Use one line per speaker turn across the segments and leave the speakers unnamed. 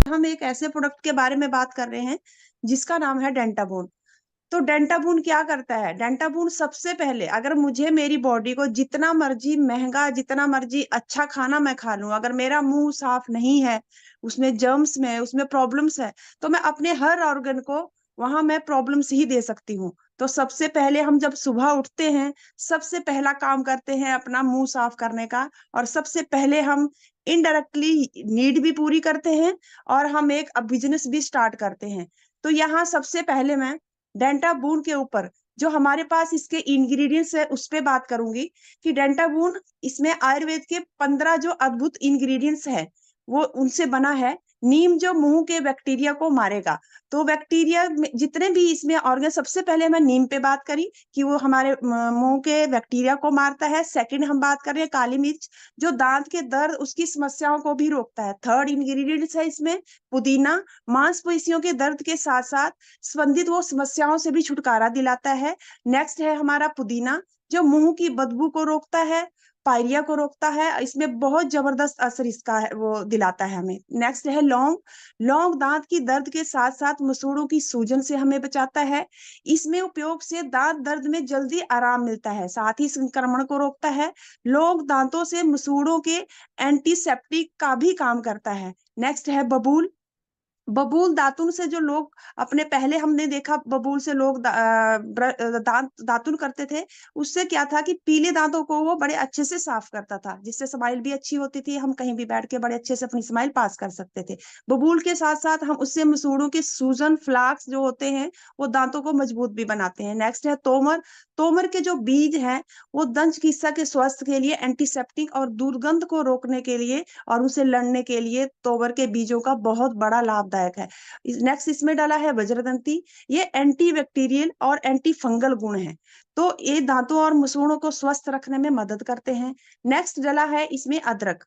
हम एक ऐसे प्रोडक्ट के बारे में बात कर रहे हैं जिसका नाम है डेंटाबोन। तो डेंटाबून क्या करता है? डेंटाबून सबसे पहले, अगर मुझे मेरी बॉडी को जितना मर्जी महंगा, जितना मर्जी अच्छा खाना मैं खा लूं, अगर मेरा मुंह साफ नहीं है, उसमें जर्म्स में, उसमें प्रॉब्लम्स है, तो मैं अपने हर ऑर्गन को वहां मैं प्रॉब्लम्स ही दे सकती हूँ। तो सबसे पहले हम जब सुबह उठते हैं, सबसे पहला काम करते हैं अपना मुंह साफ करने का। और सबसे पहले हम इनडायरेक्टली नीड भी पूरी करते हैं और हम एक बिजनेस भी स्टार्ट करते हैं। तो यहाँ सबसे पहले मैं डेंटाबून के ऊपर जो हमारे पास इसके इंग्रेडिएंट्स है उस पे बात करूंगी कि डेंटाबून, इसमें आयुर्वेद के 15 जो अद्भुत इंग्रेडिएंट्स है वो उनसे बना है। नीम जो मुंह के बैक्टीरिया को मारेगा। तो बैक्टीरिया जितने भी इसमें ऑर्गन, सबसे पहले मैं नीम पे बात करी कि वो हमारे मुंह के बैक्टीरिया को मारता है। सेकंड हम बात कर रहे हैं काली मिर्च, जो दांत के दर्द उसकी समस्याओं को भी रोकता है। थर्ड इंग्रेडिएंट्स है इसमें पुदीना, मांसपेशियों के दर्द के साथ साथ संबंधित वो समस्याओं से भी छुटकारा दिलाता है। नेक्स्ट है हमारा पुदीना, जो मुंह की बदबू को रोकता है, पायरिया को रोकता है, इसमें बहुत जबरदस्त असर इसका है, वो दिलाता है हमें। नेक्स्ट है लौंग। लौंग दांत की दर्द के साथ साथ मसूड़ों की सूजन से हमें बचाता है। इसमें उपयोग से दांत दर्द में जल्दी आराम मिलता है, साथ ही संक्रमण को रोकता है। लौंग दांतों से मसूड़ों के एंटीसेप्टिक का भी काम करता है। नेक्स्ट है बबूल। बबूल दातुन से जो लोग अपने, पहले हमने देखा बबूल से लोग दांत दातुन करते थे। उससे क्या था कि पीले दांतों को वो बड़े अच्छे से साफ करता था, जिससे स्माइल भी अच्छी होती थी, हम कहीं भी बैठ के बड़े अच्छे से अपनी स्माइल पास कर सकते थे। बबूल के साथ साथ हम उससे मसूड़ों के सूजन फ्लाक्स जो होते हैं वो दांतों को मजबूत भी बनाते हैं। नेक्स्ट है तोमर। तोमर के जो बीज हैं वो दंत चिकित्सा के स्वास्थ्य के लिए, एंटीसेप्टिक और दुर्गंध को रोकने के लिए और उसे लड़ने के लिए तोवर के बीजों का बहुत बड़ा लाभदायक है। नेक्स्ट इसमें डाला है वज्रदंती। ये एंटी बैक्टीरियल और एंटी फंगल गुण है, तो ये दांतों और मसूड़ों को स्वस्थ रखने में मदद करते हैं। नेक्स्ट डाला है इसमें अदरक।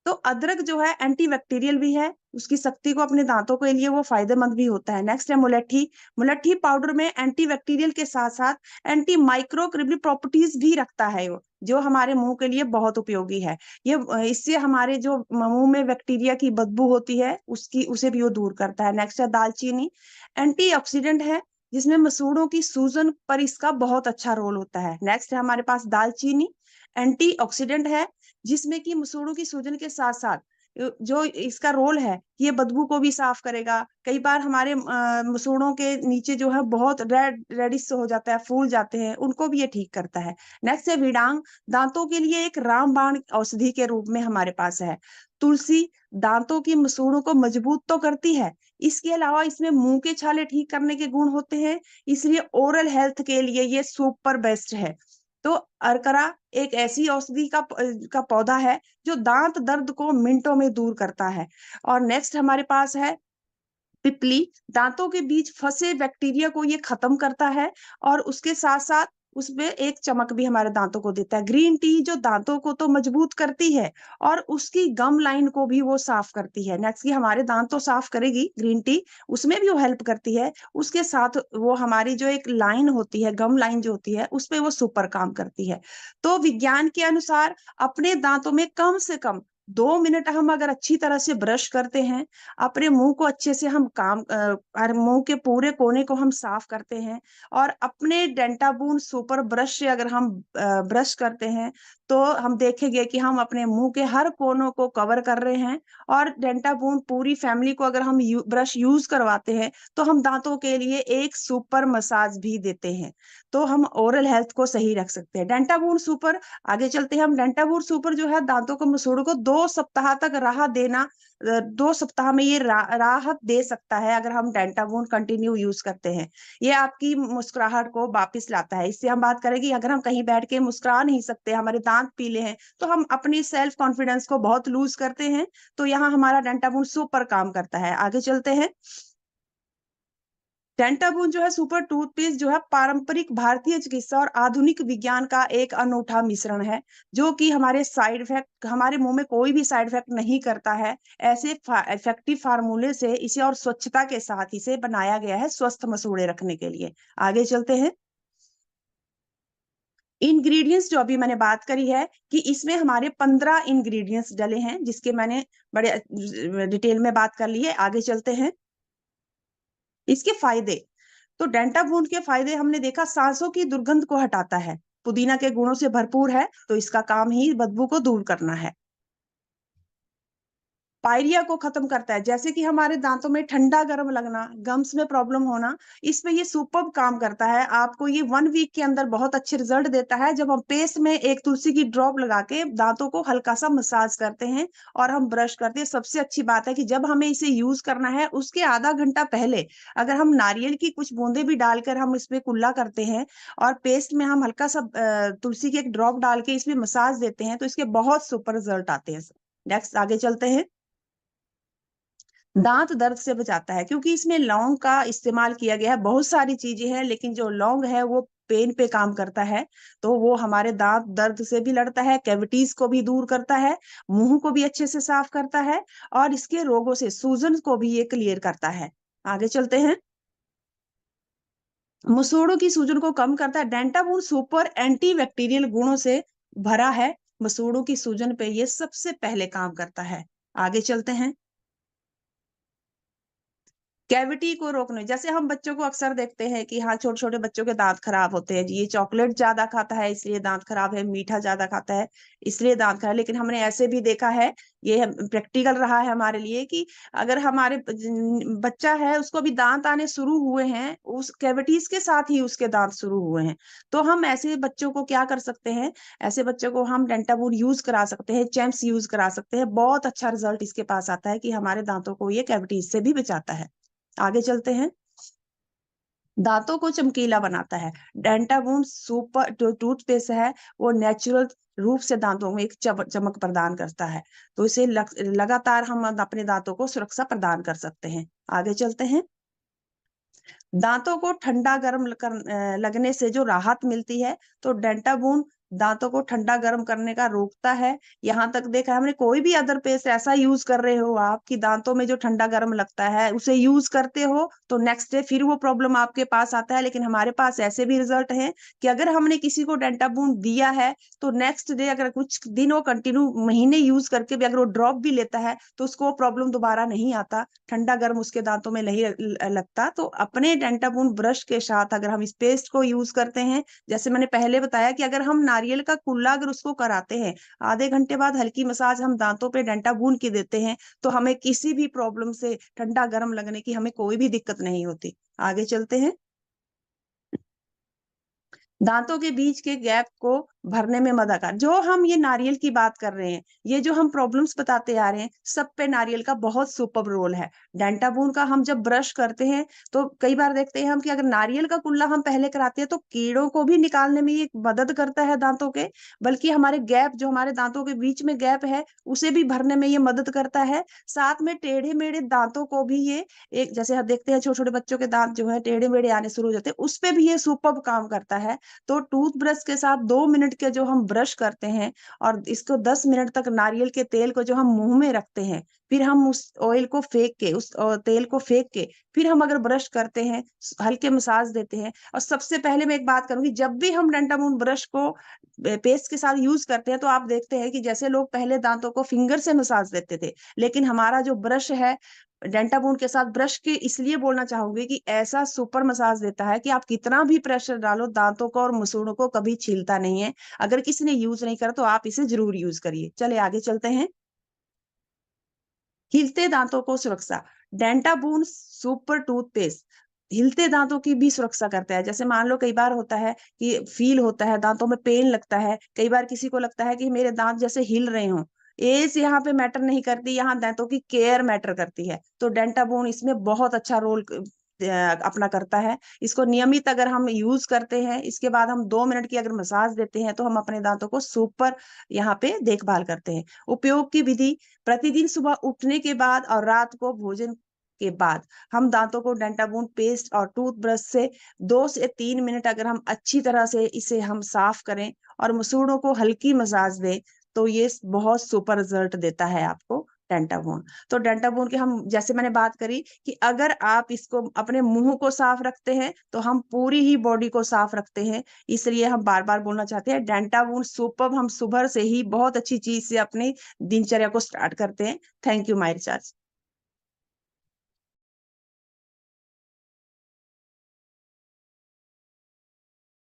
तो अदरक जो है एंटी बैक्टीरियल भी है, उसकी शक्ति को अपने दांतों के लिए वो फायदेमंद भी होता है। नेक्स्ट है मुलट्ठी। मुलट्ठी पाउडर में एंटी बैक्टीरियल के साथ साथ एंटी माइक्रोक्रिबल प्रॉपर्टीज भी रखता है वो, जो हमारे मुंह के लिए बहुत उपयोगी है। ये इससे हमारे जो मुंह में बैक्टीरिया की बदबू होती है उसकी, उसे भी वो दूर करता है। नेक्स्ट है दालचीनी। एंटीऑक्सीडेंट है, जिसमें मसूड़ों की सूजन पर इसका बहुत अच्छा रोल होता है। नेक्स्ट है हमारे पास दालचीनी, एंटीऑक्सीडेंट है, जिसमें कि मसूड़ों की सूजन के साथ साथ जो इसका रोल है, ये बदबू को भी साफ करेगा। कई बार हमारे मसूड़ों के नीचे जो है बहुत रेडिश हो जाता है, फूल जाते हैं, उनको भी ये ठीक करता है। नेक्स्ट है विडांग। दांतों के लिए एक रामबाण औषधि के रूप में हमारे पास है। तुलसी दांतों की मसूड़ों को मजबूत तो करती है, इसके अलावा इसमें मुंह के छाले ठीक करने के गुण होते हैं, इसलिए ओरल हेल्थ के लिए ये सुपर बेस्ट है। तो अरकरा एक ऐसी औषधि का पौधा है जो दांत दर्द को मिनटों में दूर करता है। और नेक्स्ट हमारे पास है पिपली। दांतों के बीच फंसे बैक्टीरिया को ये खत्म करता है और उसके साथ साथ उसमें एक चमक भी हमारे दांतों को देता है। ग्रीन टी जो दांतों को तो मजबूत करती है और उसकी गम लाइन को भी वो साफ करती है। नेक्स्ट, की हमारे दांत तो साफ करेगी ग्रीन टी, उसमें भी वो हेल्प करती है। उसके साथ वो हमारी जो एक लाइन होती है, गम लाइन जो होती है, उस पे वो सुपर काम करती है। तो विज्ञान के अनुसार अपने दांतों में कम से कम 2 मिनट हम अगर अच्छी तरह से ब्रश करते हैं, अपने मुंह को अच्छे से हम मुंह के पूरे कोने को हम साफ करते हैं और अपने डेंटाबून सुपर ब्रश से अगर हम ब्रश करते हैं, तो हम देखेंगे कि हम अपने मुंह के हर कोनों को कवर कर रहे हैं। और डेंटाबून पूरी फैमिली को अगर हम ब्रश यूज करवाते हैं तो हम दांतों के लिए एक सुपर मसाज भी देते हैं, तो हम ओरल हेल्थ को सही रख सकते हैं। डेंटाबून सुपर, आगे चलते हैं हम। डेंटाबून सुपर जो है दांतों के मसूड़ों को 2 सप्ताह तक राहत देना, 2 सप्ताह में ये राहत दे सकता है अगर हम डेंटाबून कंटिन्यू यूज करते हैं। ये आपकी मुस्कुराहट को वापस लाता है। इससे हम बात करेंगे, अगर हम कहीं बैठ के मुस्कुरा नहीं सकते, हमारे दांत पीले हैं, तो हम अपनी सेल्फ कॉन्फिडेंस को बहुत लूज करते हैं, तो यहाँ हमारा डेंटाबून सुपर काम करता है। आगे चलते हैं। डेंटाबून जो है सुपर टूथपेस्ट जो है पारंपरिक भारतीय चिकित्सा और आधुनिक विज्ञान का एक अनूठा मिश्रण है, जो कि हमारे साइड इफेक्ट, हमारे मुंह में कोई भी साइड इफेक्ट नहीं करता है। ऐसे इफेक्टिव फार्मूले से इसे और स्वच्छता के साथ इसे बनाया गया है स्वस्थ मसूड़े रखने के लिए। आगे चलते हैं। इंग्रेडिएंट्स जो अभी मैंने बात करी है कि इसमें हमारे 15 इंग्रेडिएंट्स डले हैं, जिसके मैंने बड़े डिटेल में बात कर ली है। आगे चलते हैं। इसके फायदे, तो डेंटाबून के फायदे हमने देखा, सांसों की दुर्गंध को हटाता है, पुदीना के गुणों से भरपूर है, तो इसका काम ही बदबू को दूर करना है। पायरिया को खत्म करता है, जैसे कि हमारे दांतों में ठंडा गर्म लगना, गम्स में प्रॉब्लम होना, इसमें ये सुपर्ब काम करता है। आपको ये 1 वीक के अंदर बहुत अच्छे रिजल्ट देता है, जब हम पेस्ट में एक तुलसी की ड्रॉप लगा के दांतों को हल्का सा मसाज करते हैं और हम ब्रश करते हैं। सबसे अच्छी बात है कि जब हमें इसे यूज करना है उसके आधा घंटा पहले अगर हम नारियल की कुछ बूंदे भी डालकर हम इसमें कुल्ला करते हैं और पेस्ट में हम हल्का सा तुलसी की एक ड्रॉप डाल के इसमें मसाज देते हैं, तो इसके बहुत सुपर रिजल्ट आते हैं। नेक्स्ट आगे चलते हैं। दांत दर्द से बचाता है, क्योंकि इसमें लौंग का इस्तेमाल किया गया है। बहुत सारी चीजें हैं, लेकिन जो लौंग है वो पेन पे काम करता है, तो वो हमारे दांत दर्द से भी लड़ता है, कैविटीज को भी दूर करता है, मुंह को भी अच्छे से साफ करता है, और इसके रोगों से सूजन को भी ये क्लियर करता है। आगे चलते हैं। मसूड़ों की सूजन को कम करता है। डेंटाबून सुपर एंटीबैक्टीरियल गुणों से भरा है, मसूड़ों की सूजन पे ये सबसे पहले काम करता है। आगे चलते हैं। कैविटी को रोकने, जैसे हम बच्चों को अक्सर देखते हैं कि हाँ, छोटे छोटे बच्चों के दांत खराब होते हैं जी, ये चॉकलेट ज्यादा खाता है इसलिए दांत खराब है, मीठा ज्यादा खाता है इसलिए दांत खराब है। लेकिन हमने ऐसे भी देखा है, ये प्रैक्टिकल रहा है हमारे लिए, कि अगर हमारे बच्चा है उसको भी दांत आने शुरू हुए हैं, उस कैविटीज के साथ ही उसके दांत शुरू हुए हैं, तो हम ऐसे बच्चों को क्या कर सकते हैं, ऐसे बच्चों को हम डेंटाबून यूज करा सकते हैं, चैम्प्स यूज करा सकते हैं। बहुत अच्छा रिजल्ट इसके पास आता है कि हमारे दांतों को ये कैविटीज से भी बचाता है। आगे चलते हैं। दांतों को चमकीला बनाता है। डेंटाबून सुपर जो टूथपेस्ट है वो नेचुरल रूप से दांतों में एक चमक प्रदान करता है, तो इसे लगातार हम अपने दांतों को सुरक्षा प्रदान कर सकते हैं। आगे चलते हैं। दांतों को ठंडा गर्म लगने से जो राहत मिलती है, तो डेंटाबून दांतों को ठंडा गर्म करने का रोकता है। यहाँ तक देखा हमने, कोई भी अदर पेस्ट ऐसा यूज कर रहे हो आप कि दांतों में जो ठंडा गर्म लगता है उसे यूज करते हो, तो नेक्स्ट डे फिर वो प्रॉब्लम आपके पास आता है। लेकिन हमारे पास ऐसे भी रिजल्ट हैं कि अगर हमने किसी को डेंटाबून दिया है, तो नेक्स्ट डे अगर कुछ दिन वो कंटिन्यू महीने यूज करके भी अगर वो ड्रॉप भी लेता है, तो उसको प्रॉब्लम दोबारा नहीं आता, ठंडा गर्म उसके दांतों में नहीं लगता। तो अपने डेंटाबून ब्रश के साथ अगर हम इस पेस्ट को यूज करते हैं, जैसे मैंने पहले बताया कि अगर हम नारियल का कुल्ला अगर उसको कराते हैं, आधे घंटे बाद हल्की मसाज हम दांतों पे डेंटाबून की देते हैं, तो हमें किसी भी प्रॉब्लम से ठंडा गर्म लगने की हमें कोई भी दिक्कत नहीं होती। आगे चलते हैं। दांतों के बीच के गैप को भरने में मदद, जो हम ये नारियल की बात कर रहे हैं, ये जो हम प्रॉब्लम्स बताते आ रहे हैं, सब पे नारियल का बहुत सुपर रोल है। डेंटाबून का हम जब ब्रश करते हैं, तो कई बार देखते हैं हम कि अगर नारियल का कुल्ला हम पहले कराते हैं, तो कीड़ों को भी निकालने में ये मदद करता है दांतों के, बल्कि हमारे गैप, जो हमारे दांतों के बीच में गैप है, उसे भी भरने में ये मदद करता है। साथ में टेढ़े मेढ़े दांतों को भी ये, एक जैसे हम देखते हैं छोटे छोटे बच्चों के दांत जो है टेढ़े मेढ़े आने शुरू हो जाते हैं, उस पे भी ये सुपर काम करता है। तो टूथब्रश के साथ 2 मिनट के जो हम ब्रश करते हैं, और इसको 10 मिनट तक नारियल के तेल को जो हम मुंह में रखते हैं, फिर हम उस ऑयल को फेंक के, उस तेल को फेंक के फिर हम अगर ब्रश करते हैं, हल्के मसाज देते हैं। और सबसे पहले मैं एक बात करूंगी, जब भी हम डेंटाबून ब्रश को पेस्ट के साथ यूज करते हैं, तो आप देखते हैं कि जैसे लोग पहले दांतों को फिंगर से मसाज देते थे, लेकिन हमारा जो ब्रश है डेंटाबून के साथ, ब्रश के इसलिए बोलना चाहूंगी कि ऐसा सुपर मसाज देता है कि आप कितना भी प्रेशर डालो, दांतों को और मसूड़ों को कभी छीलता नहीं है। अगर किसी ने यूज नहीं करा तो आप इसे जरूर यूज करिए। चले आगे चलते हैं। हिलते दांतों को सुरक्षा, डेंटाबून सुपर टूथपेस्ट हिलते दांतों की भी सुरक्षा करता है। जैसे मान लो कई बार होता है कि फील होता है, दांतों में पेन लगता है, कई बार किसी को लगता है कि मेरे दांत जैसे हिल रहे हों, एज यहाँ पे मैटर नहीं करती, यहाँ दांतों की केयर मैटर करती है। तो डेंटाबोन इसमें बहुत अच्छा रोल अपना करता है। इसको नियमित अगर हम यूज करते हैं, इसके बाद हम 2 मिनट की अगर मसाज देते हैं, तो हम अपने दांतों को सुपर यहाँ पे देखभाल करते हैं। उपयोग की विधि, प्रतिदिन सुबह उठने के बाद और रात को भोजन के बाद हम दांतों को डेंटाबून पेस्ट और टूथब्रश से 2 से 3 मिनट अगर हम अच्छी तरह से इसे हम साफ करें और मसूड़ों को हल्की मसाज दें, तो ये बहुत सुपर रिजल्ट देता है आपको। डेंटाबोन। तो डेंटाबोन की हम जैसे मैंने बात करी कि अगर आप इसको अपने मुंह को साफ रखते हैं तो हम पूरी ही बॉडी को साफ रखते हैं, इसलिए हम बार बार बोलना चाहते हैं डेंटाबोन सुपर्ब। हम सुबह से ही बहुत अच्छी चीज से अपनी दिनचर्या को स्टार्ट करते हैं। Thank you my recharge.